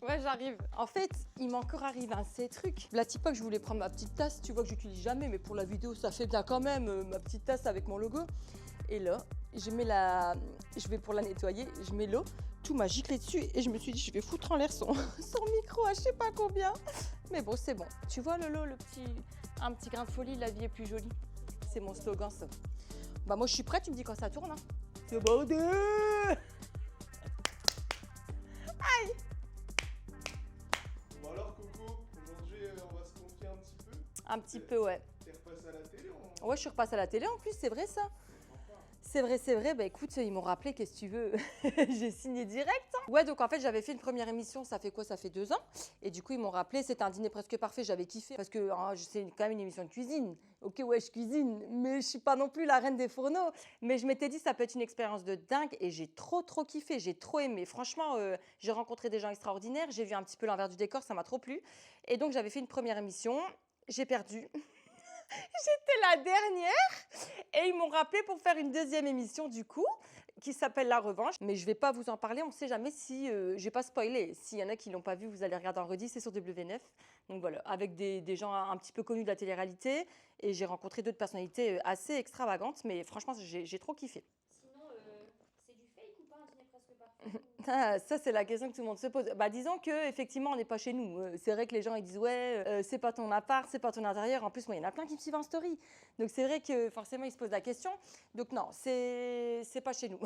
Ouais, j'arrive. En fait, il m'est encore arrivé un ces trucs. La type que je voulais prendre ma petite tasse, tu vois que j'utilise jamais, mais pour la vidéo, ça fait bien quand même, ma petite tasse avec mon logo. Et là, je vais pour la nettoyer, je mets l'eau, tout m'a giclé dessus et je me suis dit, je vais foutre en l'air son micro à je sais pas combien. Mais bon, c'est bon. Tu vois, Lolo, un petit grain de folie, la vie est plus jolie. C'est mon slogan, ça. Bah, moi, je suis prête, tu me dis quand ça tourne. Hein. C'est bon. Aïe! Bon alors Coco, aujourd'hui on va se confier un petit peu. Un petit peu, ouais. T'es repassée à la télé Ouais, je suis repassée à la télé en plus, c'est vrai ça. C'est vrai. Bah écoute, ils m'ont rappelé, qu'est-ce que tu veux. J'ai signé direct. Hein. Ouais, donc en fait, j'avais fait une première émission, ça fait quoi? Ça fait 2 ans. Et du coup, ils m'ont rappelé, c'était un dîner presque parfait, j'avais kiffé. Parce que hein, c'est quand même une émission de cuisine. Ok, ouais, je cuisine, mais je suis pas non plus la reine des fourneaux. Mais je m'étais dit, ça peut être une expérience de dingue. Et j'ai trop kiffé, j'ai trop aimé. Franchement, j'ai rencontré des gens extraordinaires, j'ai vu un petit peu l'envers du décor, ça m'a trop plu. Et donc, j'avais fait une première émission, j'ai perdu. J'étais la dernière et ils m'ont rappelé pour faire une deuxième émission du coup qui s'appelle La Revanche. Mais je vais pas vous en parler, on sait jamais si, j'ai pas spoilé. S'il y en a qui l'ont pas vu, vous allez regarder en redit, c'est sur W9. Donc voilà, avec des gens un petit peu connus de la télé-réalité et j'ai rencontré d'autres personnalités assez extravagantes, mais franchement j'ai trop kiffé. Sinon, c'est du fake ou pas un dîner presque parfait Ah, ça, c'est la question que tout le monde se pose. Bah, disons qu'effectivement, on n'est pas chez nous. C'est vrai que les gens, ils disent, ouais, c'est pas ton appart, c'est pas ton intérieur. En plus, moi, il y en a plein qui me suivent en story. Donc, c'est vrai que forcément, ils se posent la question. Donc, non, c'est pas chez nous.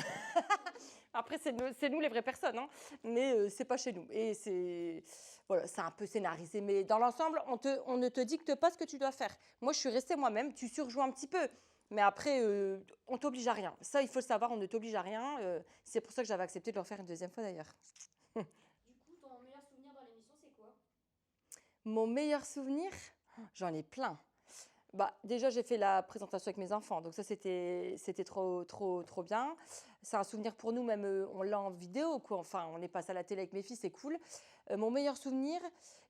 Après, c'est nous les vraies personnes, hein. Mais c'est pas chez nous. Et voilà, c'est un peu scénarisé. Mais dans l'ensemble, on ne te dicte pas ce que tu dois faire. Moi, je suis restée moi-même. Tu surjoues un petit peu. Mais après, on t'oblige à rien. Ça, il faut le savoir, on ne t'oblige à rien. C'est pour ça que j'avais accepté de le refaire une deuxième fois d'ailleurs. Du coup, ton meilleur souvenir dans l'émission, c'est quoi? Mon meilleur souvenir, j'en ai plein. Bah, déjà, j'ai fait la présentation avec mes enfants, donc ça, c'était trop bien. C'est un souvenir pour nous, même on l'a en vidéo, quoi. Enfin, on est passé à la télé avec mes filles, c'est cool. Mon meilleur souvenir,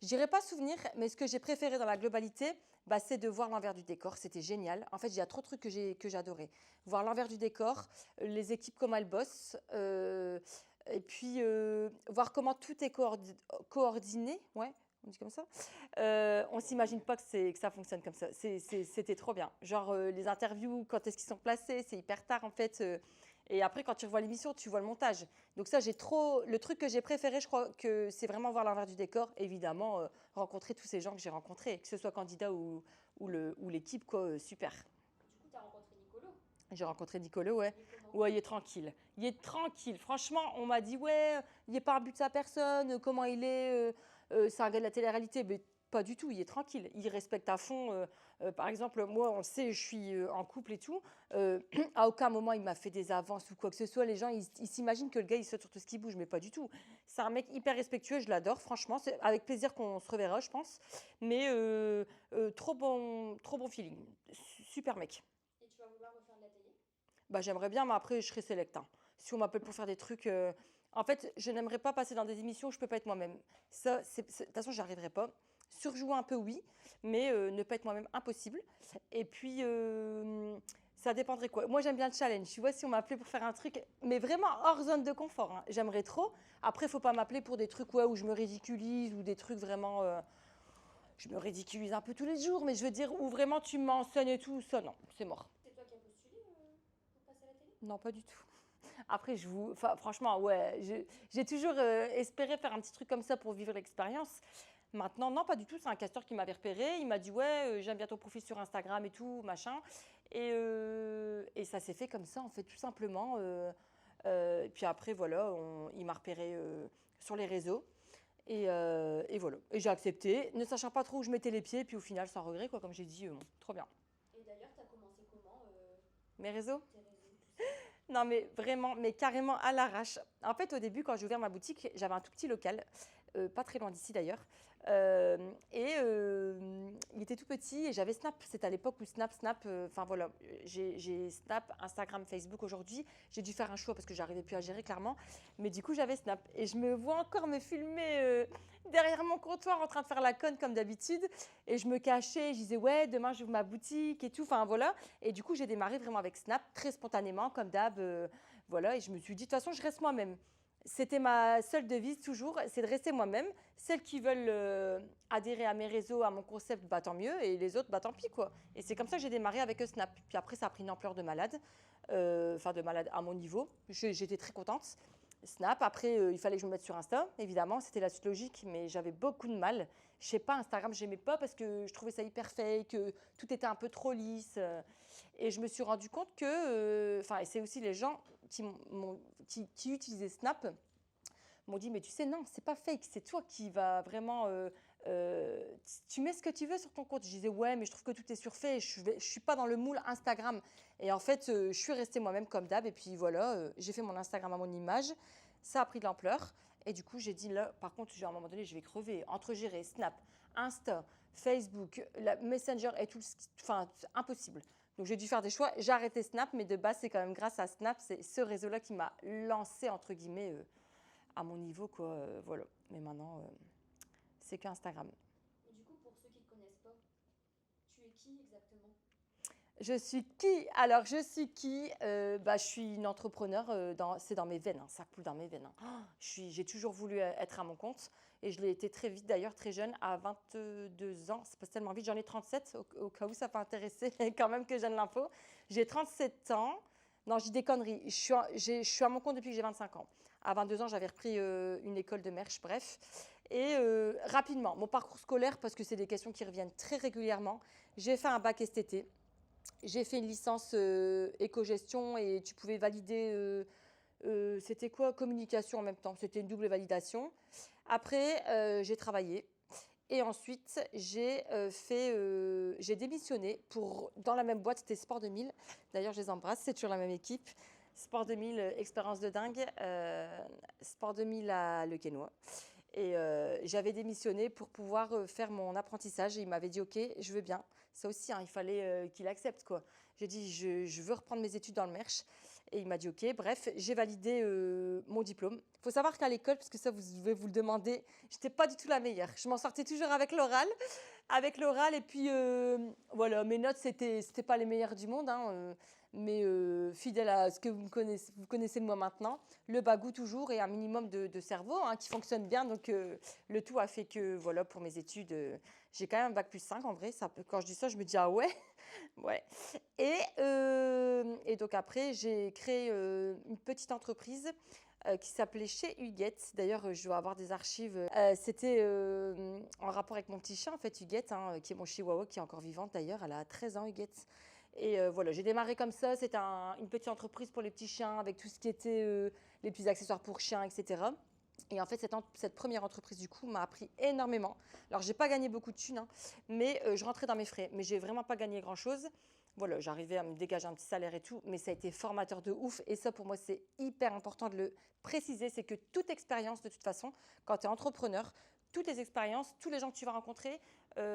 je dirais pas souvenir, mais ce que j'ai préféré dans la globalité, bah, c'est de voir l'envers du décor. C'était génial. En fait, il y a trop de trucs que j'ai adoré. Voir l'envers du décor, les équipes comment elles bossent, et puis voir comment tout est coordonné, ouais. On dit comme ça. On s'imagine pas que ça fonctionne comme ça. C'était trop bien. Genre les interviews, quand est-ce qu'ils sont placés, c'est hyper tard en fait. Et après, quand tu revois l'émission, tu vois le montage. Donc ça, le truc que j'ai préféré, je crois que c'est vraiment voir l'envers du décor. Évidemment, rencontrer tous ces gens que j'ai rencontrés, que ce soit candidat ou l'équipe, quoi. Super. Du coup, t'as rencontré Nicolo. J'ai rencontré Nicolo, ouais. Il est comment? Ouais, il est tranquille. Il est tranquille. Franchement, on m'a dit, ouais, il n'est pas un but de sa personne, comment il est, c'est un gars de la télé-réalité. Mais pas du tout, il est tranquille. Il respecte à fond. Par exemple, moi, on le sait, je suis en couple et tout. À aucun moment, il m'a fait des avances ou quoi que ce soit. Les gens, ils s'imaginent que le gars, il saute sur tout ce qui bouge, mais pas du tout. C'est un mec hyper respectueux, je l'adore, franchement. C'est avec plaisir qu'on se reverra, je pense. Mais trop bon feeling. Super mec. Et tu vas vouloir refaire de la télé? Bah, j'aimerais bien, mais après, je serai sélect. Hein. Si on m'appelle pour faire des trucs. En fait, je n'aimerais pas passer dans des émissions où je ne peux pas être moi-même. Ça, de toute façon, j'y arriverai pas. Surjouer un peu, oui, mais ne pas être moi-même, impossible. Et puis, ça dépendrait quoi. Moi, j'aime bien le challenge. Tu vois, si on m'appelait pour faire un truc, mais vraiment hors zone de confort, hein, j'aimerais trop. Après, il ne faut pas m'appeler pour des trucs ouais, où je me ridiculise ou des trucs vraiment. Je me ridiculise un peu tous les jours, mais je veux dire, où vraiment tu m'enseignes et tout, ça, non, c'est mort. C'est toi qui as postulé pour passer à la télé? Non, pas du tout. Après, franchement, ouais, j'ai toujours espéré faire un petit truc comme ça pour vivre l'expérience. Maintenant, non, pas du tout. C'est un casteur qui m'avait repéré. Il m'a dit, ouais, j'aime bien ton profil sur Instagram et tout, machin. Et ça s'est fait comme ça, en fait, tout simplement. Et puis après, voilà, il m'a repéré sur les réseaux. Et voilà. Et j'ai accepté, ne sachant pas trop où je mettais les pieds. Puis au final, sans regret, quoi, comme j'ai dit, trop bien. Et d'ailleurs, t'as commencé comment Mes réseaux? tes réseaux, tout ça? Non, mais vraiment, mais carrément à l'arrache. En fait, au début, quand j'ai ouvert ma boutique, j'avais un tout petit local, pas très loin d'ici d'ailleurs. Il était tout petit et j'avais Snap. C'était à l'époque où Snap, enfin voilà, j'ai Snap, Instagram, Facebook aujourd'hui. J'ai dû faire un choix parce que j'arrivais plus à gérer clairement. Mais du coup, j'avais Snap. Et je me vois encore me filmer derrière mon comptoir en train de faire la conne comme d'habitude. Et je me cachais, je disais, ouais, demain j'ouvre ma boutique et tout. Enfin voilà. Et du coup, j'ai démarré vraiment avec Snap, très spontanément, comme d'hab. Voilà. Et je me suis dit, de toute façon, je reste moi-même. C'était ma seule devise toujours, c'est de rester moi-même. Celles qui veulent adhérer à mes réseaux, à mon concept, bah tant mieux. Et les autres, bah tant pis quoi. Et c'est comme ça que j'ai démarré avec Snap. Puis après, ça a pris une ampleur de malade. Enfin, de malade à mon niveau. J'étais très contente. Snap, après, il fallait que je me mette sur Insta, évidemment. C'était la suite logique, mais j'avais beaucoup de mal. Je sais pas, Instagram, j'aimais pas parce que je trouvais ça hyper fake, que tout était un peu trop lisse. Et je me suis rendu compte que, enfin, et c'est aussi les gens qui utilisaient Snap m'ont dit, mais tu sais, non, c'est pas fake, c'est toi qui va vraiment. Tu mets ce que tu veux sur ton compte. Je disais, ouais, mais je trouve que tout est surfait, je suis pas dans le moule Instagram. Et en fait, je suis restée moi-même comme d'hab. Et puis voilà, j'ai fait mon Instagram à mon image. Ça a pris de l'ampleur. Et du coup, j'ai dit, là, par contre, à un moment donné, je vais crever. Entre gérer Snap, Insta, Facebook, Messenger et tout, enfin, c'est impossible. Donc j'ai dû faire des choix. J'ai arrêté Snap, mais de base, c'est quand même grâce à Snap, c'est ce réseau-là qui m'a lancé, entre guillemets, à mon niveau, quoi. Voilà. Mais maintenant, c'est qu'Instagram. Et du coup, pour ceux qui ne te connaissent pas, tu es qui exactement? Je suis qui? Alors, je suis qui? Je suis une entrepreneur, c'est dans mes veines, hein, ça coule dans mes veines. Hein. J'ai toujours voulu être à mon compte et je l'ai été très vite, d'ailleurs, très jeune, à 22 ans. Ça passe tellement vite, j'en ai 37, au cas où ça peut intéresser, quand même que je donne l'info. J'ai 37 ans. Non, je dis des conneries. Je suis à mon compte depuis que j'ai 25 ans. À 22 ans, j'avais repris une école de merch, bref. Et rapidement, mon parcours scolaire, parce que c'est des questions qui reviennent très régulièrement, j'ai fait un bac STT. J'ai fait une licence éco-gestion et tu pouvais valider, c'était quoi? Communication en même temps. C'était une double validation. Après, j'ai travaillé. Et ensuite, j'ai démissionné dans la même boîte, c'était Sport 2000. D'ailleurs, je les embrasse, c'est toujours la même équipe. Sport 2000, expérience de dingue. Sport 2000 à Le Quesnoy. Et j'avais démissionné pour pouvoir faire mon apprentissage. Et il m'avait dit, OK, je veux bien. Ça aussi, hein, il fallait qu'il accepte, quoi. J'ai dit, je veux reprendre mes études dans le merch. Et il m'a dit, OK. Bref, j'ai validé mon diplôme. Il faut savoir qu'à l'école, parce que ça, vous devez vous le demander, j'étais pas du tout la meilleure. Je m'en sortais toujours avec l'oral. Avec l'oral, et puis voilà, mes notes, c'était pas les meilleures du monde, hein, mais fidèle à ce que vous connaissez de moi maintenant, le bagou toujours et un minimum de cerveau hein, qui fonctionne bien. Donc le tout a fait que, voilà, pour mes études, j'ai quand même un bac plus 5 en vrai. Quand je dis ça, je me dis, ah ouais, ouais. Et donc après, j'ai créé une petite entreprise qui s'appelait Chez Huguette. D'ailleurs, je dois avoir des archives. C'était en rapport avec mon petit chat, en fait, Huguette, hein, qui est mon chihuahua, qui est encore vivante d'ailleurs. Elle a 13 ans, Huguette. Et voilà, j'ai démarré comme ça. C'était une petite entreprise pour les petits chiens, avec tout ce qui était les petits accessoires pour chiens, etc. Et en fait, cette première entreprise, du coup, m'a appris énormément. Alors, j'ai pas gagné beaucoup de thunes, hein, mais je rentrais dans mes frais. Mais j'ai vraiment pas gagné grand-chose. Voilà, j'arrivais à me dégager un petit salaire et tout, mais ça a été formateur de ouf. Et ça, pour moi, c'est hyper important de le préciser. C'est que toute expérience, de toute façon, quand tu es entrepreneur, toutes les expériences, tous les gens que tu vas rencontrer,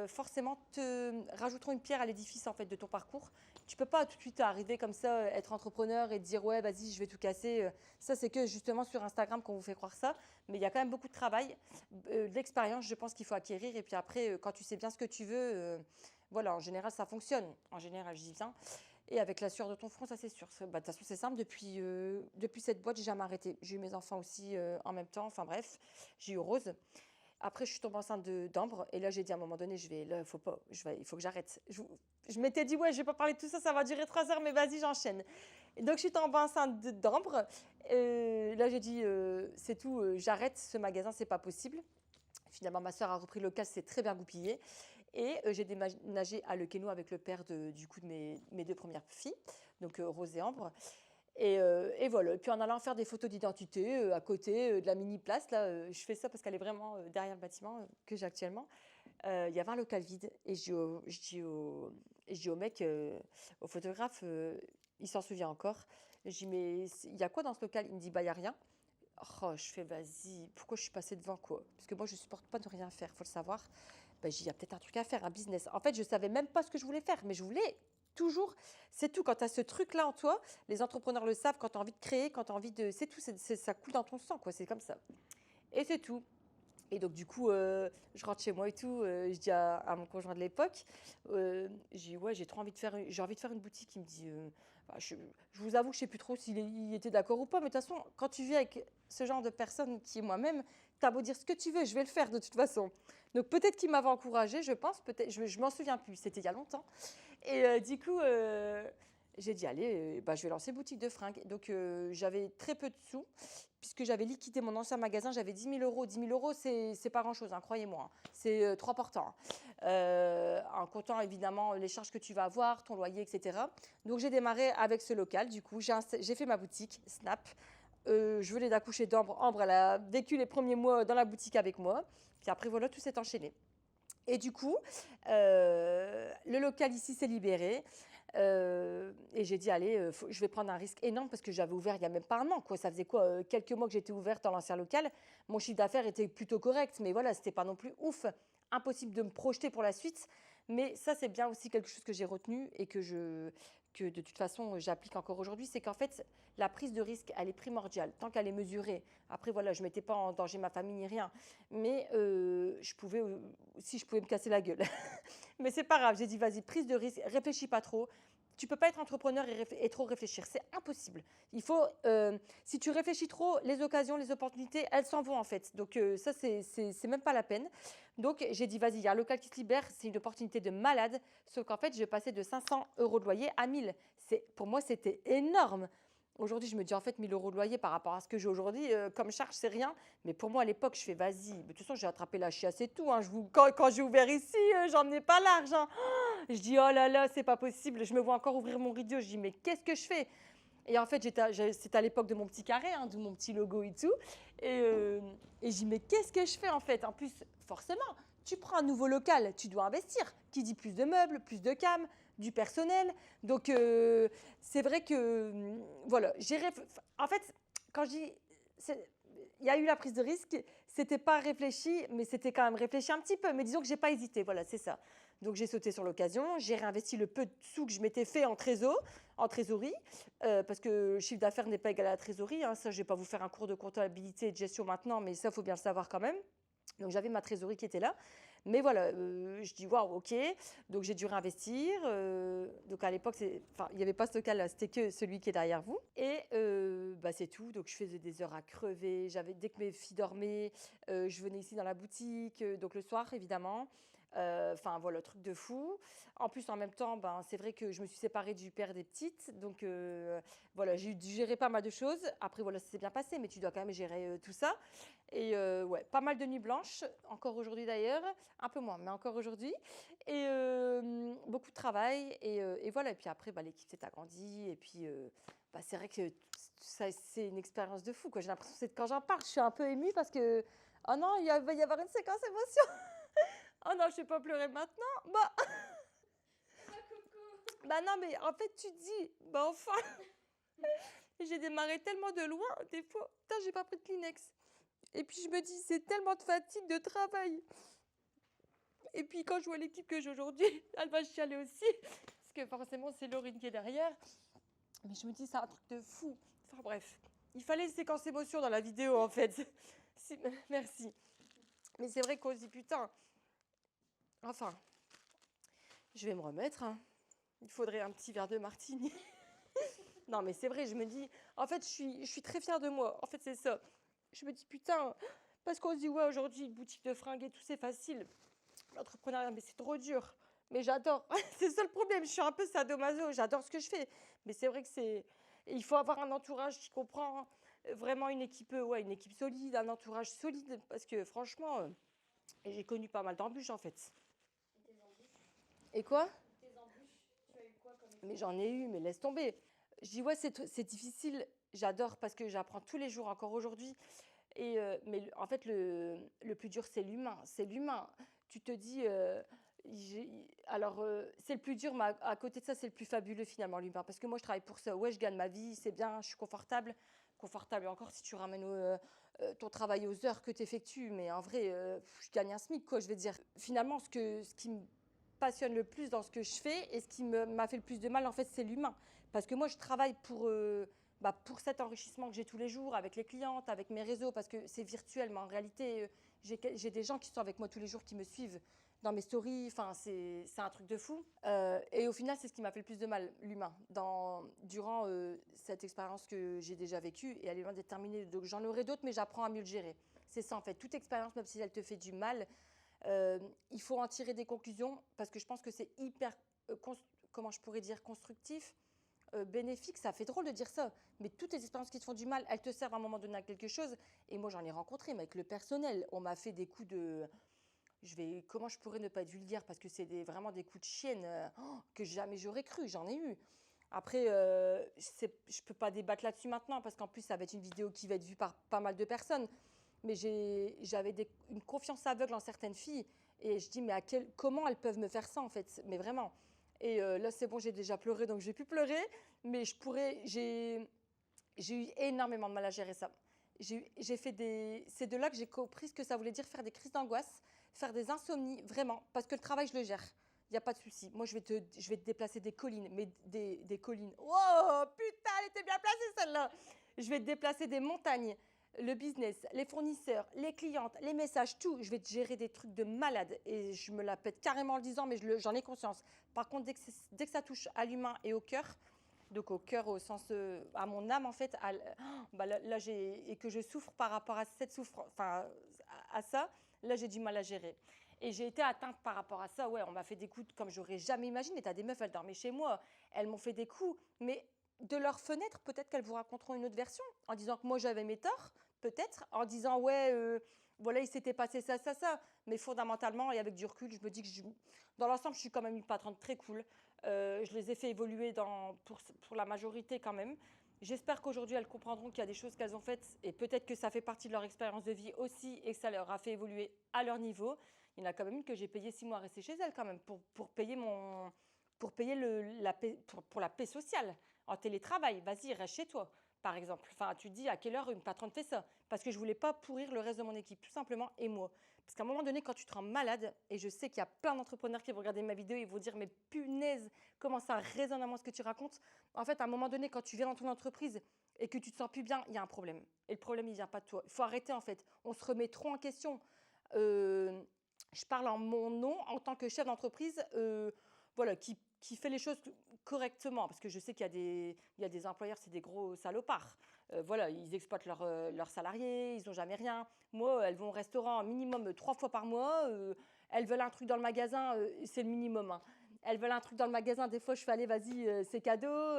forcément, te rajouteront une pierre à l'édifice en fait, de ton parcours. Tu peux pas tout de suite arriver comme ça, être entrepreneur et te dire ouais, vas-y, je vais tout casser. Ça, c'est que justement sur Instagram qu'on vous fait croire ça. Mais il y a quand même beaucoup de travail, de l'expérience, je pense qu'il faut acquérir. Et puis après, quand tu sais bien ce que tu veux, voilà, en général, ça fonctionne. En général, je dis bien. Et avec la sueur de ton front, ça c'est sûr. De toute façon, c'est simple. Depuis cette boîte, j'ai jamais arrêté. J'ai eu mes enfants aussi en même temps. Enfin bref, j'ai eu Rose. Après, je suis tombée enceinte d'Ambre. Et là, j'ai dit à un moment donné, il faut que j'arrête. Je m'étais dit, ouais, je vais pas parler de tout ça, ça va durer 3 heures, mais vas-y, j'enchaîne. Et donc, je suis tombée enceinte d'Ambre. Là, j'ai dit, c'est tout, j'arrête ce magasin, c'est pas possible. Finalement, ma soeur a repris le local, c'est très bien goupillé. Et j'ai déménagé à Le Quesnoy avec le père de mes 2 premières filles, donc Rose et Ambre. Et voilà. Et puis en allant faire des photos d'identité à côté de la mini place, là, je fais ça parce qu'elle est vraiment derrière le bâtiment que j'ai actuellement. Il y avait un local vide et je dis au mec, au photographe, il s'en souvient encore. Je dis mais il y a quoi dans ce local? Il me dit bah il y a rien. Oh, je fais vas-y, pourquoi je suis passée devant quoi? Parce que moi je supporte pas de rien faire, faut le savoir. Bah, il y a peut-être un truc à faire, un business. En fait, je savais même pas ce que je voulais faire, mais je voulais toujours. C'est tout. Quand tu as ce truc-là en toi, les entrepreneurs le savent. Quand tu as envie de créer, quand tu as envie de. C'est tout. Ça coule dans ton sang, quoi. C'est comme ça. Et c'est tout. Et donc, du coup, je rentre chez moi et tout. Je dis à mon conjoint de l'époque, j'ai ouais, j'ai trop envie de faire, j'ai envie de faire une boutique. Il me dit, Bah, je vous avoue que je ne sais plus trop il était d'accord ou pas, mais de toute façon, quand tu vis avec ce genre de personne qui est moi-même, tu as beau dire ce que tu veux, je vais le faire de toute façon. Donc peut-être qu'il m'avait encouragée, je pense, peut-être, je m'en souviens plus, c'était il y a longtemps. Et du coup, j'ai dit, allez, bah, je vais lancer boutique de fringues. Donc j'avais très peu de sous, puisque j'avais liquidé mon ancien magasin, j'avais 10 000 euros. 10 000 euros, c'est pas grand-chose, hein, croyez-moi. Hein. C'est trois portants. En comptant évidemment les charges que tu vas avoir, ton loyer, etc. Donc j'ai démarré avec ce local. Du coup, j'ai fait ma boutique Snap. Je venais d'accoucher d'Ambre. Ambre, elle a vécu les premiers mois dans la boutique avec moi. Puis après, voilà, tout s'est enchaîné. Et du coup, le local ici s'est libéré. Et j'ai dit, allez, je vais prendre un risque énorme parce que j'avais ouvert il n'y a même pas un an. Quoi. Ça faisait quoi, quelques mois que j'étais ouverte dans l'ancien local. Mon chiffre d'affaires était plutôt correct, mais voilà, c'était pas non plus ouf. Impossible de me projeter pour la suite. Mais ça, c'est bien aussi quelque chose que j'ai retenu et que de toute façon, j'applique encore aujourd'hui. C'est qu'en fait, la prise de risque, elle est primordiale, tant qu'elle est mesurée. Après, voilà, je ne mettais pas en danger ma famille ni rien. Mais je pouvais me casser la gueule. Mais c'est pas grave, j'ai dit vas-y, prise de risque, réfléchis pas trop. Tu peux pas être entrepreneur et trop réfléchir, c'est impossible. Il faut, si tu réfléchis trop, les occasions, les opportunités, elles s'en vont en fait. Donc ça, c'est même pas la peine. Donc j'ai dit vas-y, il y a un local qui se libère, c'est une opportunité de malade. Sauf qu'en fait, je vais passer de 500 euros de loyer à 1000. Pour moi, c'était énorme. Aujourd'hui, je me dis en fait 1000 euros de loyer par rapport à ce que j'ai aujourd'hui, comme charge, c'est rien. Mais pour moi, à l'époque, je fais vas-y. De toute façon, j'ai attrapé la chiasse et tout. Hein. Quand j'ai ouvert ici, j'en ai pas large. Hein. Je dis oh là là, c'est pas possible. Je me vois encore ouvrir mon rideau. Je dis mais qu'est-ce que je fais? Et en fait, c'était à l'époque de mon petit carré, hein, de mon petit logo et tout. Et je dis mais qu'est-ce que je fais en fait? En plus, forcément, tu prends un nouveau local, tu dois investir. Qui dit plus de meubles, plus de cam, du personnel. Donc, c'est vrai que, voilà, en fait, quand je dis, il y a eu la prise de risque, c'était pas réfléchi, mais c'était quand même réfléchi un petit peu. Mais disons que j'ai pas hésité, voilà, c'est ça. Donc, j'ai sauté sur l'occasion, j'ai réinvesti le peu de sous que je m'étais fait en trésorerie, parce que le chiffre d'affaires n'est pas égal à la trésorerie. Hein, ça, je vais pas vous faire un cours de comptabilité et de gestion maintenant, mais ça, il faut bien le savoir quand même. Donc j'avais ma trésorerie qui était là. Mais voilà, je dis waouh, ok. Donc j'ai dû réinvestir. Donc à l'époque, il n'y avait pas ce local-là, c'était que celui qui est derrière vous. Et bah, c'est tout. Donc je faisais des heures à crever. Dès que mes filles dormaient, je venais ici dans la boutique. Donc le soir, évidemment. Enfin voilà, truc de fou. En plus, en même temps, ben, c'est vrai que je me suis séparée du père des petites. Donc voilà, j'ai dû gérer pas mal de choses. Après, voilà, ça s'est bien passé, mais tu dois quand même gérer tout ça. Et ouais, pas mal de nuits blanches, encore aujourd'hui d'ailleurs, un peu moins, mais encore aujourd'hui. Et beaucoup de travail. Et voilà, et puis après, bah, l'équipe s'est agrandie. Et puis, bah, c'est vrai que c'est une expérience de fou. J'ai l'impression que quand j'en parle, je suis un peu émue parce que, oh non, va y avoir une séquence émotion. Oh non, je ne vais pas pleurer maintenant. Bah, bah non, mais en fait, tu te dis, bah enfin, j'ai démarré tellement de loin, des fois, putain, j'ai pas pris de Kleenex. Et puis je me dis, c'est tellement de fatigue, de travail. Et puis quand je vois l'équipe que j'ai aujourd'hui, elle va chialer aussi, parce que forcément, c'est Laurine qui est derrière. Mais je me dis, c'est un truc de fou. Enfin bref, il fallait une séquence émotion dans la vidéo, en fait. Merci. Mais c'est vrai qu'on se dit, putain, enfin, je vais me remettre, hein. Il faudrait un petit verre de martini. Non, mais c'est vrai, je me dis, en fait, je suis très fière de moi. En fait, c'est ça. Je me dis, putain, parce qu'on se dit, ouais, aujourd'hui, une boutique de fringues et tout, c'est facile. L'entrepreneuriat, mais c'est trop dur. Mais j'adore. C'est ça le problème. Je suis un peu sadomaso. J'adore ce que je fais. Mais c'est vrai que il faut avoir un entourage qui comprend vraiment une équipe solide, un entourage solide. Parce que franchement, j'ai connu pas mal d'embûches, en fait. Et tes embûches? Et quoi? Tes embûches, tu as eu quoi comme Mais j'en ai eu, mais laisse tomber. Je dis, ouais, c'est difficile. J'adore parce que j'apprends tous les jours, encore aujourd'hui. Mais en fait, le plus dur, c'est l'humain. C'est l'humain. Tu te dis, c'est le plus dur, mais à côté de ça, c'est le plus fabuleux finalement, l'humain. Parce que moi, je travaille pour ça. Ouais, je gagne ma vie, c'est bien, je suis confortable. Confortable encore si tu ramènes ton travail aux heures que tu effectues. Mais en vrai, je gagne un SMIC, quoi, je vais dire. Finalement, ce qui me passionne le plus dans ce que je fais et ce qui m'a fait le plus de mal, en fait, c'est l'humain. Parce que moi, je travaille pour cet enrichissement que j'ai tous les jours avec les clientes, avec mes réseaux, parce que c'est virtuel, mais en réalité, j'ai des gens qui sont avec moi tous les jours, qui me suivent. dans mes stories. Enfin, c'est un truc de fou. Et au final, c'est ce qui m'a fait le plus de mal, l'humain, durant cette expérience que j'ai déjà vécue. Et elle est loin d'être terminée. Donc, j'en aurai d'autres, mais j'apprends à mieux le gérer. C'est ça, en fait. Toute expérience, même si elle te fait du mal, il faut en tirer des conclusions parce que je pense que c'est hyper, comment je pourrais dire, constructif, bénéfique. Ça fait drôle de dire ça, mais toutes les expériences qui te font du mal, elles te servent à un moment donné à quelque chose. Et moi, j'en ai rencontré, mais avec le personnel, on m'a fait des coups de... comment je pourrais ne pas être vulgaire parce que c'est vraiment des coups de chienne que jamais j'aurais cru, j'en ai eu. Après, je peux pas débattre là-dessus maintenant parce qu'en plus, ça va être une vidéo qui va être vue par pas mal de personnes. Mais j'avais une confiance aveugle en certaines filles. Et je dis, mais comment elles peuvent me faire ça, en fait? Mais vraiment. Et là, c'est bon, j'ai déjà pleuré, donc je vais plus pleurer. Mais j'ai eu énormément de mal à gérer ça. J'ai fait c'est de là que j'ai compris ce que ça voulait dire faire des crises d'angoisse, faire des insomnies, vraiment. Parce que le travail, je le gère. Il n'y a pas de souci. Moi, je vais te déplacer des collines, mais des collines. Oh, putain, elle était bien placée, celle-là. Je vais te déplacer des montagnes, le business, les fournisseurs, les clientes, les messages, tout. Je vais te gérer des trucs de malade. Et je me la pète carrément en le disant, mais j'en ai conscience. Par contre, dès que ça touche à l'humain et au cœur, donc au cœur au sens, à mon âme en fait, là et que je souffre par rapport à cette souffrance, enfin à ça, là j'ai du mal à gérer. Et j'ai été atteinte par rapport à ça, ouais, on m'a fait des coups comme j'aurais jamais imaginé. T'as des meufs, elles dormaient chez moi, elles m'ont fait des coups, mais de leur fenêtre, peut-être qu'elles vous raconteront une autre version, en disant que moi j'avais mes torts, peut-être, en disant ouais, voilà, il s'était passé ça, ça, ça. Mais fondamentalement, et avec du recul, je me dis que dans l'ensemble, je suis quand même une patronne très cool. Je les ai fait évoluer pour la majorité quand même. J'espère qu'aujourd'hui, elles comprendront qu'il y a des choses qu'elles ont faites et peut-être que ça fait partie de leur expérience de vie aussi et que ça leur a fait évoluer à leur niveau. Il y en a quand même une que j'ai payé 6 mois à rester chez elle quand même pour payer pour la paix sociale en télétravail. Vas-y, reste chez toi, par exemple. Enfin, tu te dis à quelle heure une patronne fait ça? Parce que je voulais pas pourrir le reste de mon équipe, tout simplement, et moi. Parce qu'à un moment donné, quand tu te rends malade, et je sais qu'il y a plein d'entrepreneurs qui vont regarder ma vidéo et vont dire mais punaise, comment ça résonne à moi ce que tu racontes. En fait, à un moment donné, quand tu viens dans ton entreprise et que tu te sens plus bien, il y a un problème. Et le problème, il vient pas de toi. Il faut arrêter en fait. On se remet trop en question. Je parle en mon nom en tant que chef d'entreprise, voilà, qui fait les choses correctement. Parce que je sais qu'il y a des employeurs, c'est des gros salopards. Voilà, ils exploitent leurs salariés, ils n'ont jamais rien. Moi, elles vont au restaurant minimum 3 fois par mois. Elles veulent un truc dans le magasin, c'est le minimum. Hein. Elles veulent un truc dans le magasin, des fois je fais allez, vas-y, c'est cadeau.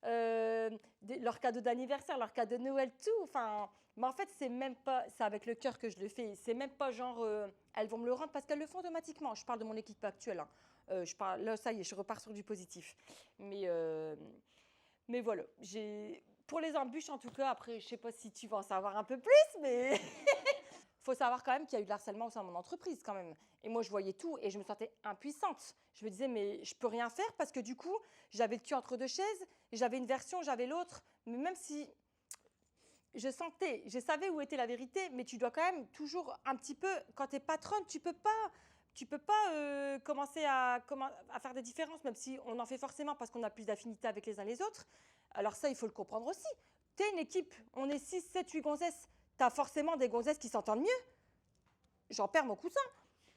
Leur cadeau d'anniversaire, leur cadeau de Noël, tout. Enfin, mais en fait, c'est même pas, c'est avec le cœur que je le fais. C'est même pas genre, elles vont me le rendre parce qu'elles le font automatiquement. Je parle de mon équipe actuelle. Hein. Là, ça y est, je repars sur du positif. Mais voilà, pour les embûches en tout cas, après, je sais pas si tu vas en savoir un peu plus, mais faut savoir quand même qu'il y a eu de l'harcèlement au sein de mon entreprise quand même. Et moi, je voyais tout et je me sentais impuissante. Je me disais, mais je peux rien faire parce que du coup, j'avais le cul entre deux chaises, j'avais une version, j'avais l'autre. Mais même si je savais où était la vérité, mais tu dois quand même toujours un petit peu, quand tu es patronne, tu peux pas commencer à faire des différences, même si on en fait forcément parce qu'on a plus d'affinité avec les uns les autres. Alors ça, il faut le comprendre aussi. Tu es une équipe, on est 6, 7, 8 gonzesses. Tu as forcément des gonzesses qui s'entendent mieux. J'en perds mon coussin.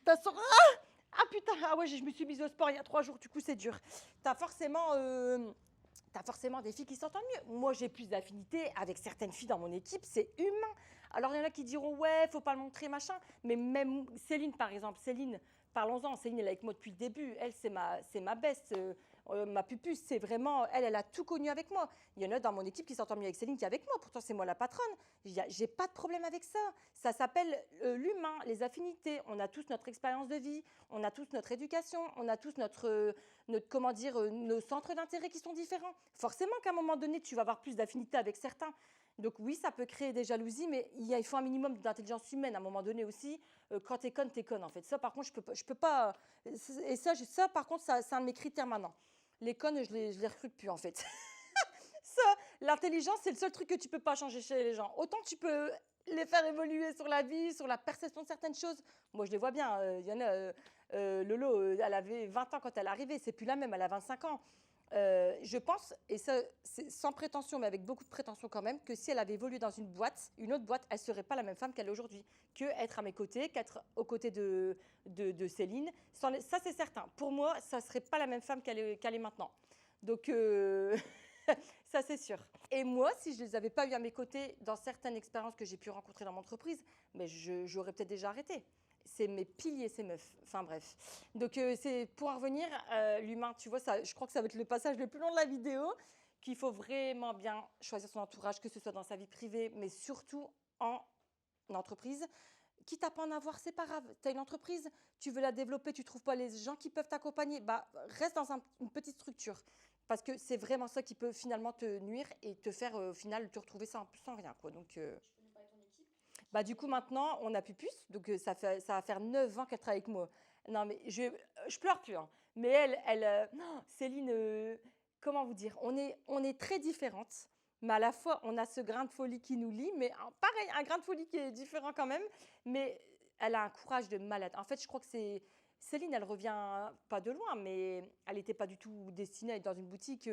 Ah putain, ah ouais, je me suis mise au sport il y a 3 jours, du coup c'est dur. T'as forcément des filles qui s'entendent mieux. Moi, j'ai plus d'affinité avec certaines filles dans mon équipe, c'est humain. Alors, il y en a qui diront, ouais, faut pas le montrer, machin. Mais même Céline, par exemple, Céline, parlons-en, Céline, elle est avec moi depuis le début. Elle, c'est ma best, ma pupuce, c'est vraiment, elle a tout connu avec moi. Il y en a dans mon équipe qui s'entendent mieux avec Céline qu'avec moi. Pourtant, c'est moi la patronne. J'ai pas de problème avec ça. Ça s'appelle l'humain, les affinités. On a tous notre expérience de vie, on a tous notre éducation, on a tous nos centres d'intérêt qui sont différents. Forcément qu'à un moment donné, tu vas avoir plus d'affinité avec certains. Donc oui, ça peut créer des jalousies, mais il faut un minimum d'intelligence humaine à un moment donné aussi. Quand t'es conne en fait. Ça, par contre, je peux pas. Et ça, par contre, c'est un de mes critères maintenant. Les connes, je les recrute plus en fait. Ça, l'intelligence, c'est le seul truc que tu peux pas changer chez les gens. Autant tu peux les faire évoluer sur la vie, sur la perception de certaines choses. Moi, je les vois bien. Il y en a, Lolo, elle avait 20 ans quand elle est arrivée. C'est plus la même, elle a 25 ans. Je pense, et ça, c'est sans prétention, mais avec beaucoup de prétention quand même, que si elle avait évolué dans une autre boîte, elle ne serait pas la même femme qu'elle est aujourd'hui. Que être à mes côtés, qu'être aux côtés de Céline. Ça, c'est certain. Pour moi, ça ne serait pas la même femme qu'elle est maintenant. Donc, ça, c'est sûr. Et moi, si je ne les avais pas eu à mes côtés dans certaines expériences que j'ai pu rencontrer dans mon entreprise, mais j'aurais peut-être déjà arrêté. C'est mes piliers, ces meufs. Enfin bref. Donc c'est pour en revenir, l'humain, tu vois, ça, je crois que ça va être le passage le plus long de la vidéo, qu'il faut vraiment bien choisir son entourage, que ce soit dans sa vie privée, mais surtout en entreprise. Quitte à pas en avoir, c'est pas grave. Tu as une entreprise, tu veux la développer, tu trouves pas les gens qui peuvent t'accompagner, bah reste dans une petite structure. Parce que c'est vraiment ça qui peut finalement te nuire et te faire au final te retrouver sans rien, quoi. Donc, Je connais pas ton équipe. bah, du coup, maintenant, on n'a plus puce. Donc, ça va faire 9 ans qu'elle travaille avec moi. Non, mais je pleure plus, hein. Mais non, Céline, comment vous dire, on est très différentes. Mais à la fois, on a ce grain de folie qui nous lie. Mais pareil, un grain de folie qui est différent quand même. Mais elle a un courage de malade. En fait, je crois que c'est. Céline, elle revient pas de loin, mais elle n'était pas du tout destinée à être dans une boutique.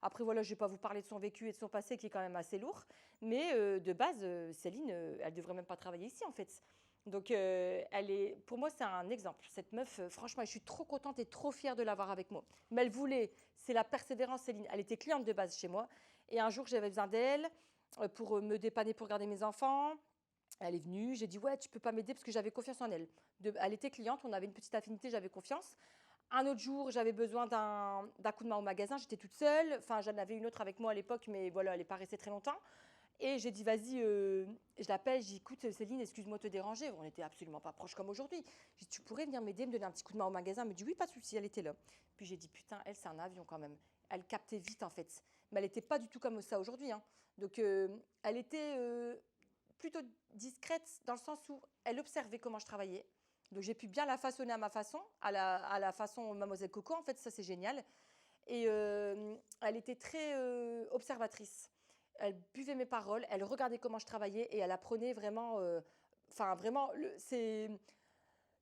Après, voilà, je ne vais pas vous parler de son vécu et de son passé qui est quand même assez lourd. Mais de base, Céline, elle devrait même pas travailler ici en fait. Donc, pour moi, c'est un exemple. Cette meuf, franchement, je suis trop contente et trop fière de l'avoir avec moi. Mais elle voulait, c'est la persévérance, Céline. Elle était cliente de base chez moi. Et un jour, j'avais besoin d'elle pour me dépanner pour garder mes enfants. Elle est venue, j'ai dit ouais, tu peux pas m'aider parce que j'avais confiance en elle. Elle était cliente, on avait une petite affinité, j'avais confiance. Un autre jour, j'avais besoin d'un coup de main au magasin, j'étais toute seule. Enfin, j'en avais une autre avec moi à l'époque, mais voilà, elle n'est pas restée très longtemps. Et j'ai dit, vas-y, je l'appelle, j'ai dit, écoute, Céline, excuse-moi de te déranger. On n'était absolument pas proches comme aujourd'hui. J'ai dit, tu pourrais venir m'aider, me donner un petit coup de main au magasin. Elle me dit, oui, pas de souci, elle était là. Puis j'ai dit, putain, elle, c'est un avion quand même. Elle captait vite, en fait. Mais elle n'était pas du tout comme ça aujourd'hui, hein. Donc, elle était plutôt discrète dans le sens où elle observait comment je travaillais. Donc, j'ai pu bien la façonner à ma façon, à la façon Mademoiselle Coco, en fait, ça, c'est génial. Et elle était très observatrice. Elle buvait mes paroles, elle regardait comment je travaillais et elle apprenait vraiment. Enfin, vraiment,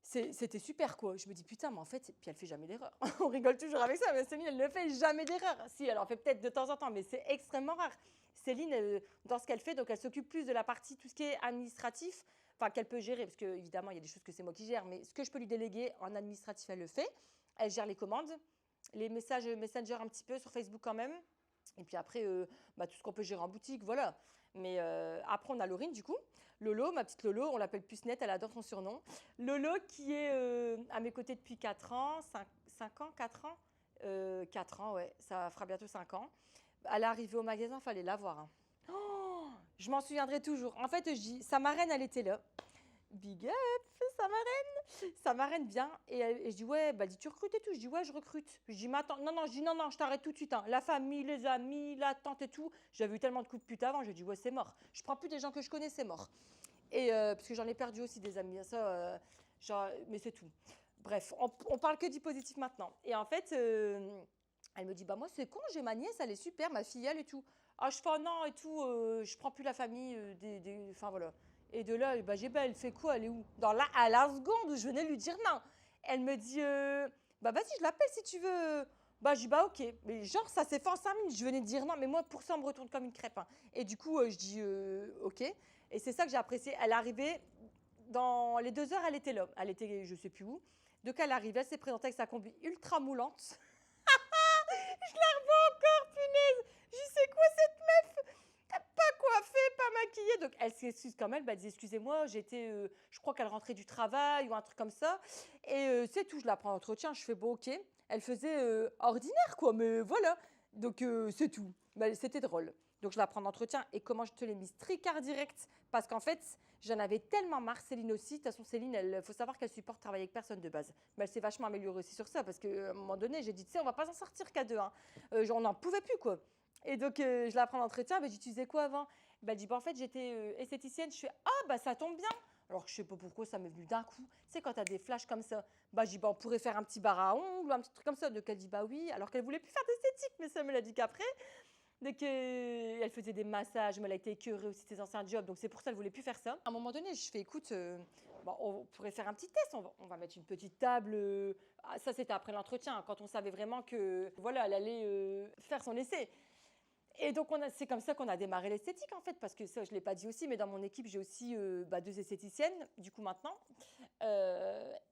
c'était super quoi. Je me dis putain, mais en fait, puis elle fait jamais d'erreur. On rigole toujours avec ça, mais Céline, elle ne fait jamais d'erreur. Si, elle en fait peut-être de temps en temps, mais c'est extrêmement rare. Céline, dans ce qu'elle fait, donc elle s'occupe plus de la partie, tout ce qui est administratif, enfin qu'elle peut gérer, parce que évidemment, il y a des choses que c'est moi qui gère, mais ce que je peux lui déléguer en administratif, elle le fait. Elle gère les commandes, les messages Messenger un petit peu sur Facebook quand même. Et puis après, tout ce qu'on peut gérer en boutique, voilà. Mais après, on a Laurine, du coup. Lolo, ma petite Lolo, on l'appelle Pucenette, elle adore son surnom. Lolo qui est à mes côtés depuis 4 ans, 5 ans, 4 ans 4 ans, ouais, ça fera bientôt 5 ans. Elle est arrivée au magasin, il fallait la voir, hein. Oh, je m'en souviendrai toujours. En fait, je dis, sa marraine, elle était là. Big up, sa marraine bien. Et je dis, ouais, bah, elle dit, tu recrutes et tout. Je dis, ouais, je recrute. Je dis, mais attends, non, je dis, non, je t'arrête tout de suite, hein. La famille, les amis, la tante et tout. J'avais eu tellement de coups de pute avant, je dis, ouais, c'est mort. Je prends plus des gens que je connais, c'est mort. Et parce que j'en ai perdu aussi des amis, ça, mais c'est tout. Bref, on parle que du positif maintenant. Et en fait, elle me dit, bah moi, c'est con, j'ai ma nièce, elle est super, ma filleule et tout. Ah, je fais, oh, non, et tout, je prends plus la famille, enfin voilà. Et de là, bah, elle fait quoi? Elle est où? À la seconde où je venais lui dire non. Elle me dit, bah vas-y, je l'appelle si tu veux. Bah, je dis, bah ok. Mais genre, ça s'est fait en 5 minutes. Je venais de dire non, mais moi, pour ça, on me retourne comme une crêpe, hein. Et du coup, je dis, ok. Et c'est ça que j'ai apprécié. Elle est arrivée, dans les 2 heures, elle était là. Elle était, je sais plus où. Donc, elle arrivait, elle s'est présentée avec sa combi ultra moulante. Je la revois encore, punaise. Je dis, c'est quoi cette meuf? Pas coiffée, pas maquillée. Donc, elle s'excuse quand même. Elle dit, excusez-moi, je crois qu'elle rentrait du travail ou un truc comme ça. Et c'est tout, je la prends en entretien. Je fais, bon, ok. Elle faisait ordinaire, quoi, mais voilà. Donc, c'est tout. Mais c'était drôle. Donc, je la prends en entretien. Et comment je te l'ai mise tricard direct? Parce qu'en fait, j'en avais tellement marre. Céline aussi. De toute façon, Céline, il faut savoir qu'elle supporte travailler avec personne de base. Mais elle s'est vachement améliorée aussi sur ça. Parce qu'à un moment donné, j'ai dit, tu sais, on va pas s'en sortir qu'à deux, hein. On n'en pouvait plus, quoi. Et donc, je la prends en entretien. Ben, j'utilisais quoi avant? Ben, elle dit, bah, en fait, j'étais esthéticienne. Je fais, ah, bah, ça tombe bien. Alors que je sais pas pourquoi ça m'est venu d'un coup. Tu sais, quand tu as des flashs comme ça, bah, je dis, bah, on pourrait faire un petit bar à ongles ou un petit truc comme ça. Donc, elle dit, bah oui. Alors qu'elle voulait plus faire d'esthétique, mais ça me l'a dit qu'après. Dès qu'elle faisait des massages, mais elle a été écœurée aussi de ses anciens jobs, donc c'est pour ça qu'elle ne voulait plus faire ça. À un moment donné, je fais, écoute, bon, on pourrait faire un petit test, on va mettre une petite table. Ça, c'était après l'entretien, hein, quand on savait vraiment que, voilà, elle allait faire son essai. Et donc, c'est comme ça qu'on a démarré l'esthétique, en fait, parce que ça, je ne l'ai pas dit aussi, mais dans mon équipe, j'ai aussi 2 esthéticiennes, du coup, maintenant.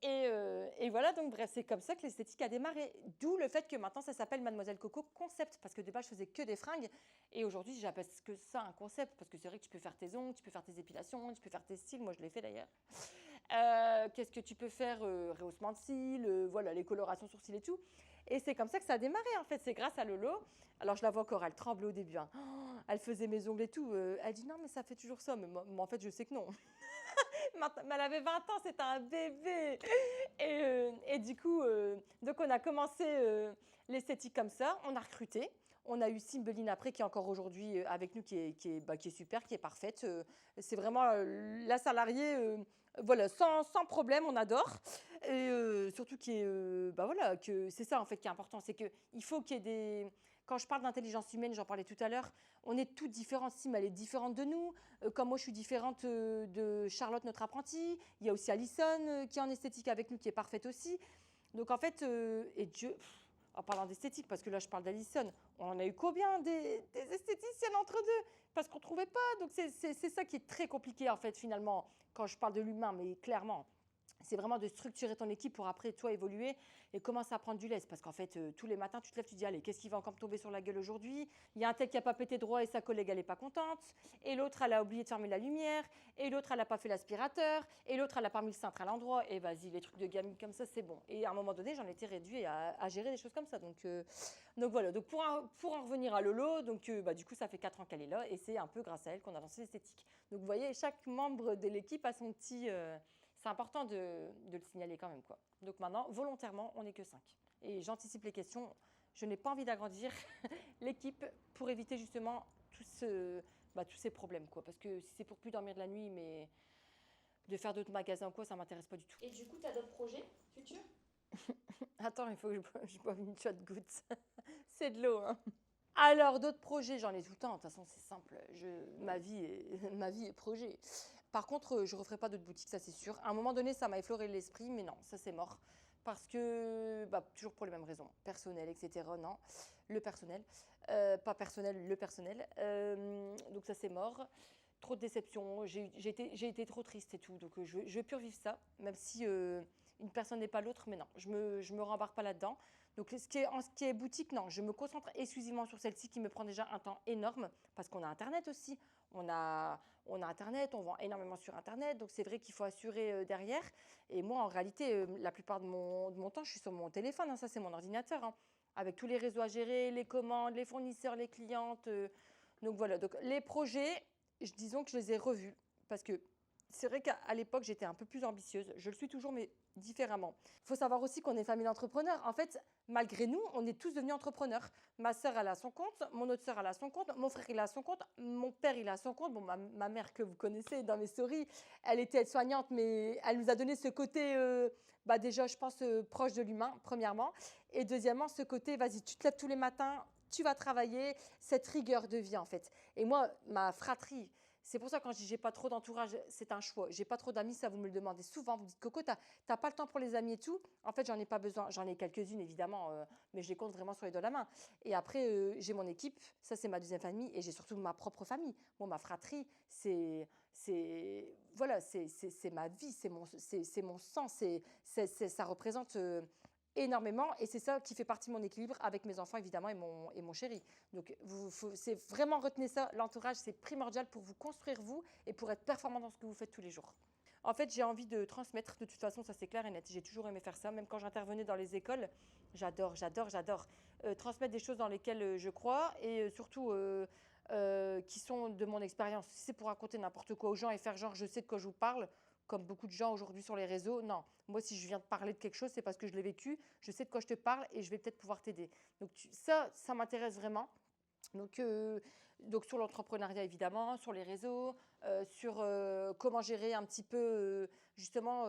Et voilà, donc bref, c'est comme ça que l'esthétique a démarré. D'où le fait que maintenant, ça s'appelle Mademoiselle Coco Concept, parce que de base, je faisais que des fringues. Et aujourd'hui, j'appelle que ça un concept, parce que c'est vrai que tu peux faire tes ongles, tu peux faire tes épilations, tu peux faire tes cils. Moi, je l'ai fait d'ailleurs. Qu'est-ce que tu peux faire rehaussement de cils, voilà, les colorations sourcils et tout. Et c'est comme ça que ça a démarré, en fait. C'est grâce à Lolo. Alors, je la vois encore, elle tremble au début. Hein. Oh, elle faisait mes ongles et tout. Elle dit non, mais ça fait toujours ça. Mais en fait, je sais que non. Mais elle avait 20 ans, c'était un bébé. Et du coup, donc on a commencé l'esthétique comme ça. On a recruté. On a eu Cymbeline après, qui est encore aujourd'hui avec nous, qui est super, qui est parfaite. C'est vraiment la salariée, voilà, sans problème, on adore. Et surtout voilà, que c'est ça en fait qui est important, c'est qu'il faut qu'il y ait des... Quand je parle d'intelligence humaine, j'en parlais tout à l'heure, on est toutes différentes. Sim, elle est différente de nous. Comme moi, je suis différente de Charlotte, notre apprentie. Il y a aussi Alison qui est en esthétique avec nous, qui est parfaite aussi. Donc en fait, et Dieu, en parlant d'esthétique, parce que là je parle d'Alison, on en a eu combien des esthéticiennes entre deux? Parce qu'on ne trouvait pas. Donc c'est ça qui est très compliqué en fait finalement, quand je parle de l'humain, mais clairement. C'est vraiment de structurer ton équipe pour après, toi, évoluer et commencer à prendre du lest. Parce qu'en fait, tous les matins, tu te lèves, tu te dis, allez, qu'est-ce qui va encore me tomber sur la gueule aujourd'hui? Il y a un tel qui n'a pas pété droit et sa collègue, elle n'est pas contente. Et l'autre, elle a oublié de fermer la lumière. Et l'autre, elle n'a pas fait l'aspirateur. Et l'autre, elle n'a pas mis le cintre à l'endroit. Et vas-y, les trucs de gamine comme ça, c'est bon. Et à un moment donné, j'en étais réduite à gérer des choses comme ça. Donc voilà. Donc pour en revenir à Lolo, donc, du coup, ça fait 4 ans qu'elle est là. Et c'est un peu grâce à elle qu'on a lancé l'esthétique. Donc vous voyez, chaque membre de l'équipe a son petit... c'est important de le signaler quand même, quoi. Donc maintenant, volontairement, on n'est que 5. Et j'anticipe les questions. Je n'ai pas envie d'agrandir l'équipe pour éviter justement tous ces problèmes, quoi. Parce que si c'est pour plus dormir de la nuit, mais de faire d'autres magasins ou quoi, ça ne m'intéresse pas du tout. Et du coup, tu as d'autres projets futurs? Attends, il faut que je boive une shot goutte. C'est de l'eau, hein. Alors, d'autres projets, j'en ai tout le temps. De toute façon, c'est simple. Ma vie est projet. Par contre, je ne referai pas d'autres boutiques, ça c'est sûr. À un moment donné, ça m'a effleuré l'esprit, mais non, ça c'est mort. Parce que, toujours pour les mêmes raisons, personnel, etc. Non, le personnel. Pas personnel, le personnel. Donc ça c'est mort. Trop de déception. J'ai été trop triste et tout. Donc je ne vais plus revivre ça, même si une personne n'est pas l'autre. Mais non, je me rembarque pas là-dedans. Donc, ce qui est boutique, non, je me concentre exclusivement sur celle-ci qui me prend déjà un temps énorme parce qu'on a Internet aussi. On a Internet, on vend énormément sur Internet, donc c'est vrai qu'il faut assurer derrière. Et moi, en réalité, la plupart de mon temps, je suis sur mon téléphone, hein, ça c'est mon ordinateur, hein, avec tous les réseaux à gérer, les commandes, les fournisseurs, les clientes. Donc voilà, donc les projets, disons que je les ai revus parce que c'est vrai qu'à l'époque, j'étais un peu plus ambitieuse. Je le suis toujours, mais différemment. Il faut savoir aussi qu'on est famille d'entrepreneurs. En fait, malgré nous, on est tous devenus entrepreneurs. Ma sœur, elle a son compte, mon autre sœur, elle a son compte, mon frère, il a son compte, mon père, il a son compte. Bon, ma mère, que vous connaissez dans mes stories, elle était aide-soignante, mais elle nous a donné ce côté, déjà, je pense, proche de l'humain, premièrement. Et deuxièmement, ce côté, vas-y, tu te lèves tous les matins, tu vas travailler, cette rigueur de vie, en fait. Et moi, ma fratrie... C'est pour ça que quand je dis j'ai pas trop d'entourage, c'est un choix. J'ai pas trop d'amis, ça vous me le demandez souvent. Vous me dites Coco, t'as pas le temps pour les amis et tout. En fait, j'en ai pas besoin. J'en ai quelques-unes évidemment, mais je les compte vraiment sur les doigts de la main. Et après, j'ai mon équipe. Ça, c'est ma deuxième famille, et j'ai surtout ma propre famille. Moi, ma fratrie, voilà, c'est ma vie, c'est mon sang. Ça représente énormément, et c'est ça qui fait partie de mon équilibre avec mes enfants évidemment et mon chéri. Donc c'est vraiment, retenez ça, l'entourage c'est primordial pour vous construire vous et pour être performant dans ce que vous faites tous les jours. En fait, j'ai envie de transmettre, de toute façon ça c'est clair et net, j'ai toujours aimé faire ça, même quand j'intervenais dans les écoles, j'adore transmettre des choses dans lesquelles je crois, et surtout qui sont de mon expérience. Si c'est pour raconter n'importe quoi aux gens et faire genre je sais de quoi je vous parle, comme beaucoup de gens aujourd'hui sur les réseaux, non. Moi, si je viens de parler de quelque chose, c'est parce que je l'ai vécu, je sais de quoi je te parle et je vais peut-être pouvoir t'aider. Donc ça m'intéresse vraiment. Donc sur l'entrepreneuriat, évidemment, sur les réseaux, sur comment gérer un petit peu, justement,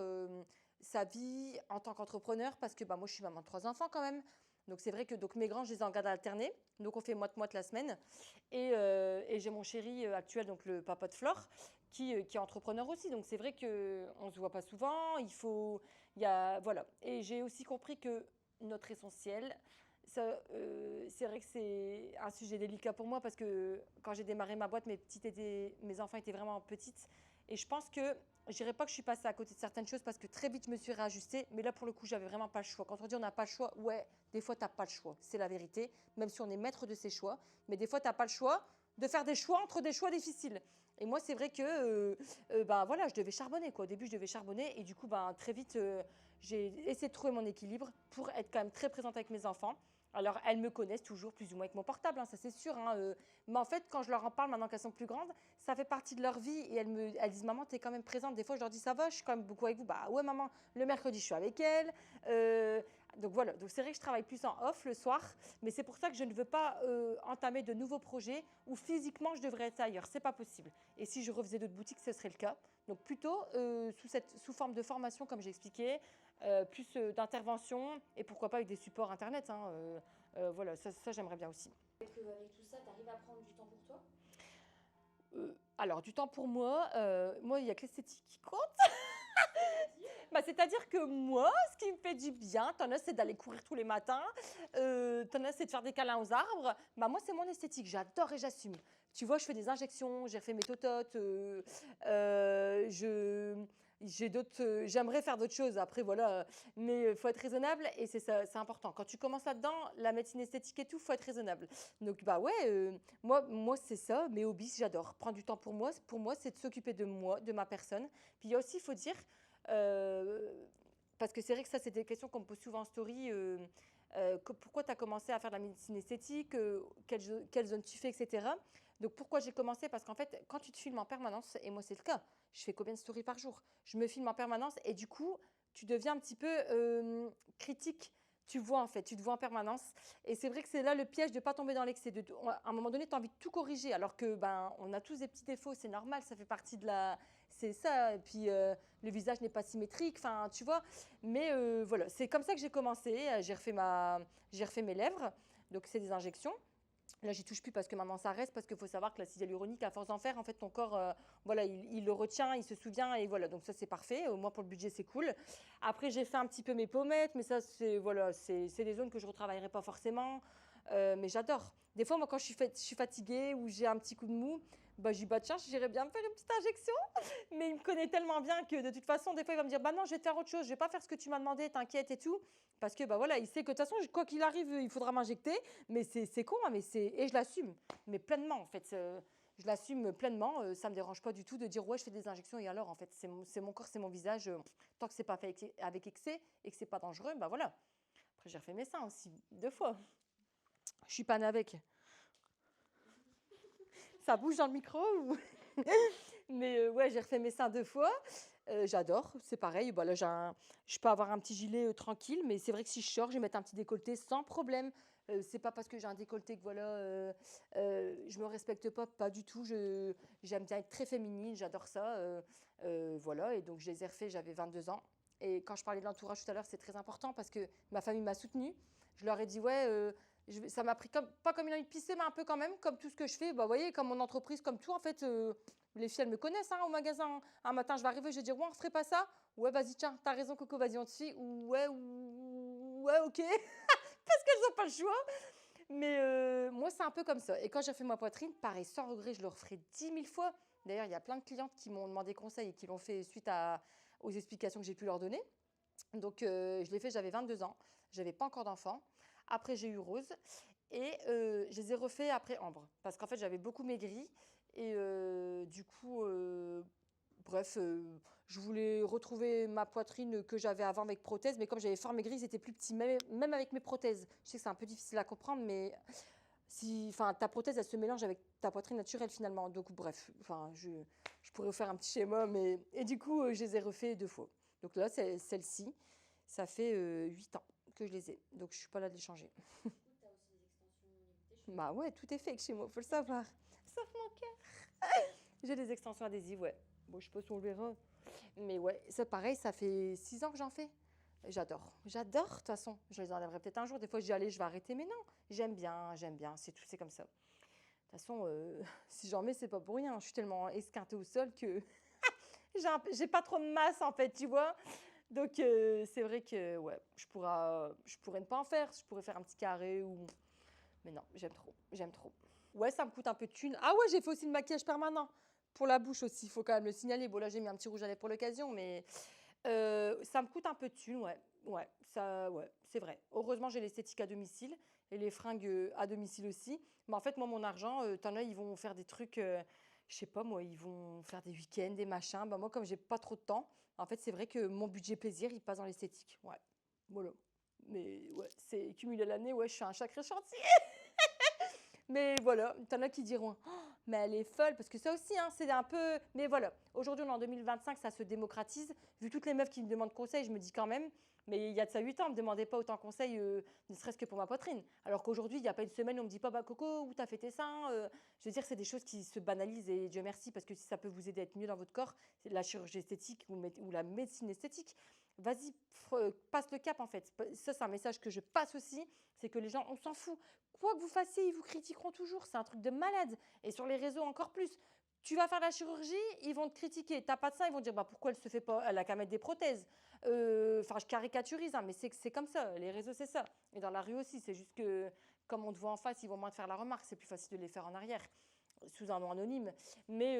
sa vie en tant qu'entrepreneur, parce que moi, je suis maman de 3 enfants quand même. Donc c'est vrai que donc mes grands, je les ai en garde alternée. Donc on fait moite-moite la semaine. Et j'ai mon chéri actuel, donc le papa de Flore, qui est entrepreneur aussi. Donc c'est vrai qu'on ne se voit pas souvent. Voilà. Et j'ai aussi compris que notre essentiel, ça, c'est vrai que c'est un sujet délicat pour moi parce que quand j'ai démarré ma boîte, mes enfants étaient vraiment petites. Et je pense que je dirais pas que je suis passée à côté de certaines choses parce que très vite je me suis réajustée. Mais là, pour le coup, j'avais vraiment pas le choix. Quand on dit on n'a pas le choix, ouais, des fois, tu n'as pas le choix. C'est la vérité, même si on est maître de ses choix. Mais des fois, tu n'as pas le choix de faire des choix entre des choix difficiles. Et moi, c'est vrai que ben, voilà, je devais charbonner, quoi. Au début, je devais charbonner. Et du coup, ben, très vite, j'ai essayé de trouver mon équilibre pour être quand même très présente avec mes enfants. Alors, elles me connaissent toujours plus ou moins avec mon portable, hein, ça c'est sûr. Hein, mais en fait, quand je leur en parle maintenant qu'elles sont plus grandes, ça fait partie de leur vie. Et elles disent, maman, tu es quand même présente. Des fois, je leur dis, ça va, je suis quand même beaucoup avec vous. Bah ouais, maman, le mercredi, je suis avec elles. Donc voilà, donc c'est vrai que je travaille plus en off le soir. Mais c'est pour ça que je ne veux pas entamer de nouveaux projets où physiquement, je devrais être ailleurs. C'est pas possible. Et si je refaisais d'autres boutiques, ce serait le cas. Donc plutôt sous forme de formation, comme j'ai expliqué, plus d'intervention et pourquoi pas avec des supports internet. Hein, voilà, ça j'aimerais bien aussi. Avec tout ça, tu arrives à prendre du temps pour toi? Alors, du temps pour moi, il n'y a que l'esthétique qui compte. Bah, c'est-à-dire que moi, ce qui me fait du bien, t'en as, c'est d'aller courir tous les matins, t'en as, c'est de faire des câlins aux arbres. Bah, moi, c'est mon esthétique, j'adore et j'assume. Tu vois, je fais des injections, j'ai refait mes tototes, j'ai d'autres, j'aimerais faire d'autres choses après, voilà. Mais il faut être raisonnable et c'est ça, c'est important. Quand tu commences là-dedans, la médecine esthétique et tout, faut être raisonnable. Donc, bah ouais, moi c'est ça, mes hobbies, j'adore. Prendre du temps pour moi, c'est de s'occuper de moi, de ma personne. Puis il y a aussi, il faut dire, euh, parce que c'est vrai que ça, c'est des questions qu'on me pose souvent en story. Pourquoi tu as commencé à faire de la médecine esthétique, quelle zone tu fais, etc. Donc pourquoi j'ai commencé? Parce qu'en fait, quand tu te filmes en permanence, et moi c'est le cas, je fais combien de stories par jour? Je me filme en permanence et du coup, tu deviens un petit peu critique. Tu vois en fait, tu te vois en permanence. Et c'est vrai que c'est là le piège de ne pas tomber dans l'excès. À un moment donné, tu as envie de tout corriger alors que ben, on a tous des petits défauts, c'est normal, ça fait partie de la... C'est ça, et puis le visage n'est pas symétrique, enfin tu vois. Mais voilà, c'est comme ça que j'ai commencé. J'ai refait mes lèvres, donc c'est des injections. Là, j'y touche plus parce que maintenant ça reste, parce qu'il faut savoir que l'acide hyaluronique, à force d'en faire, en fait, ton corps, voilà, il le retient, il se souvient, et voilà. Donc ça, c'est parfait. Au moins pour le budget, c'est cool. Après, j'ai fait un petit peu mes pommettes, mais ça, c'est voilà, c'est des zones que je retravaillerai pas forcément. Mais j'adore. Des fois, moi, quand je suis fatiguée ou j'ai un petit coup de mou, bah, je dis, bah tiens, j'irais bien me faire une petite injection. Mais il me connaît tellement bien que de toute façon, des fois, il va me dire, bah non, je vais te faire autre chose, je vais pas faire ce que tu m'as demandé, t'inquiète et tout. Parce que bah voilà, il sait que de toute façon, quoi qu'il arrive, il faudra m'injecter. Mais c'est con, hein, et je l'assume, mais pleinement en fait. Je l'assume pleinement, ça me dérange pas du tout de dire ouais, je fais des injections et alors en fait, c'est mon corps, c'est mon visage. Tant que c'est pas fait avec excès et que c'est pas dangereux, bah voilà. Après, j'ai refait mes seins aussi 2 fois. Je suis pas née avec. Ça bouge dans le micro ou... Mais ouais, j'ai refait mes seins 2 fois. J'adore, c'est pareil. Bah, là, je peux avoir un petit gilet tranquille, mais c'est vrai que si je sors, je vais mettre un petit décolleté sans problème. C'est pas parce que j'ai un décolleté que voilà, je me respecte pas du tout. J'aime bien être très féminine, j'adore ça. Voilà, et donc je les ai refaits, j'avais 22 ans. Et quand je parlais de l'entourage tout à l'heure, c'est très important parce que ma famille m'a soutenue. Je leur ai dit, ouais, ça m'a pris pas comme une envie de pisser, mais un peu quand même, comme tout ce que je fais. Bah, vous voyez, comme mon entreprise, comme tout, en fait, les filles, elles me connaissent hein, au magasin. Un matin, je vais arriver, je vais dire, ouais, on ne ferait pas ça. Ouais, vas-y, tiens, t'as raison, Coco, vas-y, on te suit. Ouais, ok. Parce qu'elles n'ont pas le choix. Mais moi, c'est un peu comme ça. Et quand j'ai fait ma poitrine, pareil, sans regret, je le referai 10 000 fois. D'ailleurs, il y a plein de clientes qui m'ont demandé conseil et qui l'ont fait suite aux explications que j'ai pu leur donner. Donc, je l'ai fait, j'avais 22 ans. Je n'avais pas encore d'enfant. Après, j'ai eu Rose. Et je les ai refaits après Ambre. Parce qu'en fait, j'avais beaucoup maigri. Et du coup, bref, je voulais retrouver ma poitrine que j'avais avant avec prothèse. Mais comme j'avais fort maigri, c'était plus petit, même avec mes prothèses. Je sais que c'est un peu difficile à comprendre, mais ta prothèse, elle se mélange avec ta poitrine naturelle finalement. Donc, bref, je pourrais vous faire un petit schéma. Et du coup, je les ai refaits 2 fois. Donc là, celle-ci, ça fait 8 ans que je les ai. Donc, je ne suis pas là de les changer. Du coup, tu as aussi des extensions au niveau de tes cheveux. Bah ouais, tout est fait chez moi, faut le savoir. Sauf mon cœur. J'ai des extensions adhésives, ouais. Bon, je sais pas si on le verra. Mais ouais, ça pareil, ça fait 6 ans que j'en fais. J'adore. J'adore, de toute façon. Je les enlèverai peut-être un jour. Des fois, je dis, allez, je vais arrêter. Mais non, j'aime bien, j'aime bien. C'est tout, c'est comme ça. De toute façon, si j'en mets, c'est pas pour rien. Je suis tellement esquintée au sol que j'ai pas trop de masse, en fait, tu vois. Donc, c'est vrai que, ouais, je pourrais ne pas en faire. Je pourrais faire un petit carré ou... Mais non, j'aime trop, j'aime trop. Ouais, ça me coûte un peu de thunes. Ah ouais, j'ai fait aussi le maquillage permanent. Pour la bouche aussi, il faut quand même le signaler. Bon, là, j'ai mis un petit rouge à lèvres pour l'occasion, mais ça me coûte un peu de thunes, ouais. Ouais, ouais, c'est vrai. Heureusement, j'ai l'esthétique à domicile et les fringues à domicile aussi. Mais en fait, moi, mon argent, t'en as, ils vont faire des trucs, je sais pas, moi, ils vont faire des week-ends, des machins. Bah, moi, comme j'ai pas trop de temps, en fait, c'est vrai que mon budget plaisir, il passe dans l'esthétique. Ouais, voilà. Mais ouais, c'est cumulé à l'année, ouais, je suis un sacré chantier. Mais voilà, t'en as qui diront, oh, mais elle est folle, parce que ça aussi, hein, c'est un peu... Mais voilà, aujourd'hui, on est en 2025, ça se démocratise. Vu toutes les meufs qui me demandent conseil, je me dis quand même, mais il y a de ça 8 ans, ne me demandez pas autant conseil, ne serait-ce que pour ma poitrine. Alors qu'aujourd'hui, il n'y a pas une semaine, on me dit pas, bah Coco, où t'as fait tes seins Je veux dire, c'est des choses qui se banalisent, et Dieu merci, parce que si ça peut vous aider à être mieux dans votre corps, c'est la chirurgie esthétique ou la médecine esthétique. Vas-y, passe le cap en fait. Ça, c'est un message que je passe aussi, c'est que les gens, on s'en fout. Quoi que vous fassiez, ils vous critiqueront toujours. C'est un truc de malade. Et sur les réseaux, encore plus. Tu vas faire la chirurgie, ils vont te critiquer. T'as pas de sein, ils vont dire bah, pourquoi elle se fait pas, elle a qu'à mettre des prothèses. Enfin, je caricaturise, hein, mais c'est comme ça. Les réseaux, c'est ça. Et dans la rue aussi, c'est juste que comme on te voit en face, ils vont moins te faire la remarque. C'est plus facile de les faire en arrière, sous un nom anonyme. Mais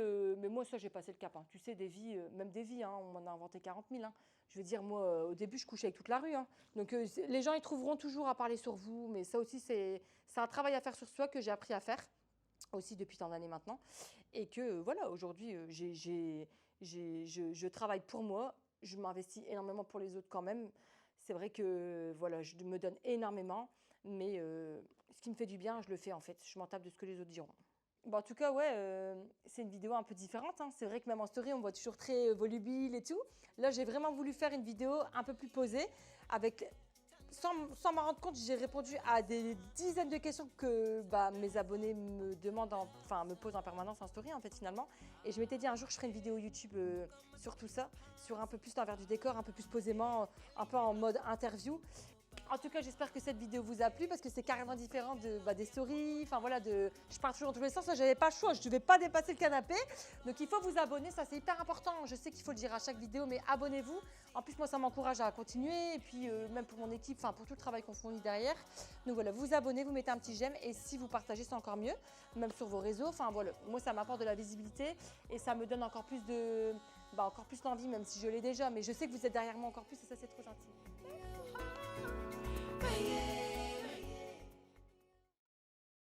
moi, ça, j'ai passé le cap. Hein. Tu sais, des vies, même des vies, hein, on m'en a inventé 40 000. Hein. Je veux dire, moi, au début, je couchais avec toute la rue. Hein. Donc, les gens, ils trouveront toujours à parler sur vous. Mais ça aussi, c'est un travail à faire sur soi que j'ai appris à faire aussi depuis tant d'années maintenant. Et que, voilà, aujourd'hui, je travaille pour moi. Je m'investis énormément pour les autres quand même. C'est vrai que, voilà, je me donne énormément. Mais ce qui me fait du bien, je le fais en fait. Je m'en tape de ce que les autres diront. Bon, en tout cas, ouais, c'est une vidéo un peu différente. Hein. C'est vrai que même en story, on voit toujours très volubile et tout. Là, j'ai vraiment voulu faire une vidéo un peu plus posée. Sans m'en rendre compte, j'ai répondu à des dizaines de questions que mes abonnés me demandent, me posent en permanence en story, en fait, finalement. Et je m'étais dit un jour, je ferai une vidéo YouTube sur tout ça, sur un peu plus l'envers du décor, un peu plus posément, un peu en mode interview. En tout cas, j'espère que cette vidéo vous a plu parce que c'est carrément différent des stories. Enfin voilà, je pars toujours dans tous les sens. Là, j'avais pas le choix. Je ne devais pas dépasser le canapé. Donc, il faut vous abonner. Ça, c'est hyper important. Je sais qu'il faut le dire à chaque vidéo, mais abonnez-vous. En plus, moi, ça m'encourage à continuer. Et puis, même pour mon équipe, pour tout le travail qu'on fournit derrière. Donc, voilà, vous abonnez, vous mettez un petit j'aime. Et si vous partagez, c'est encore mieux. Même sur vos réseaux. Enfin, voilà, moi, ça m'apporte de la visibilité. Et ça me donne encore plus encore plus d'envie, même si je l'ai déjà. Mais je sais que vous êtes derrière moi encore plus. Et ça, c'est trop gentil. Yeah.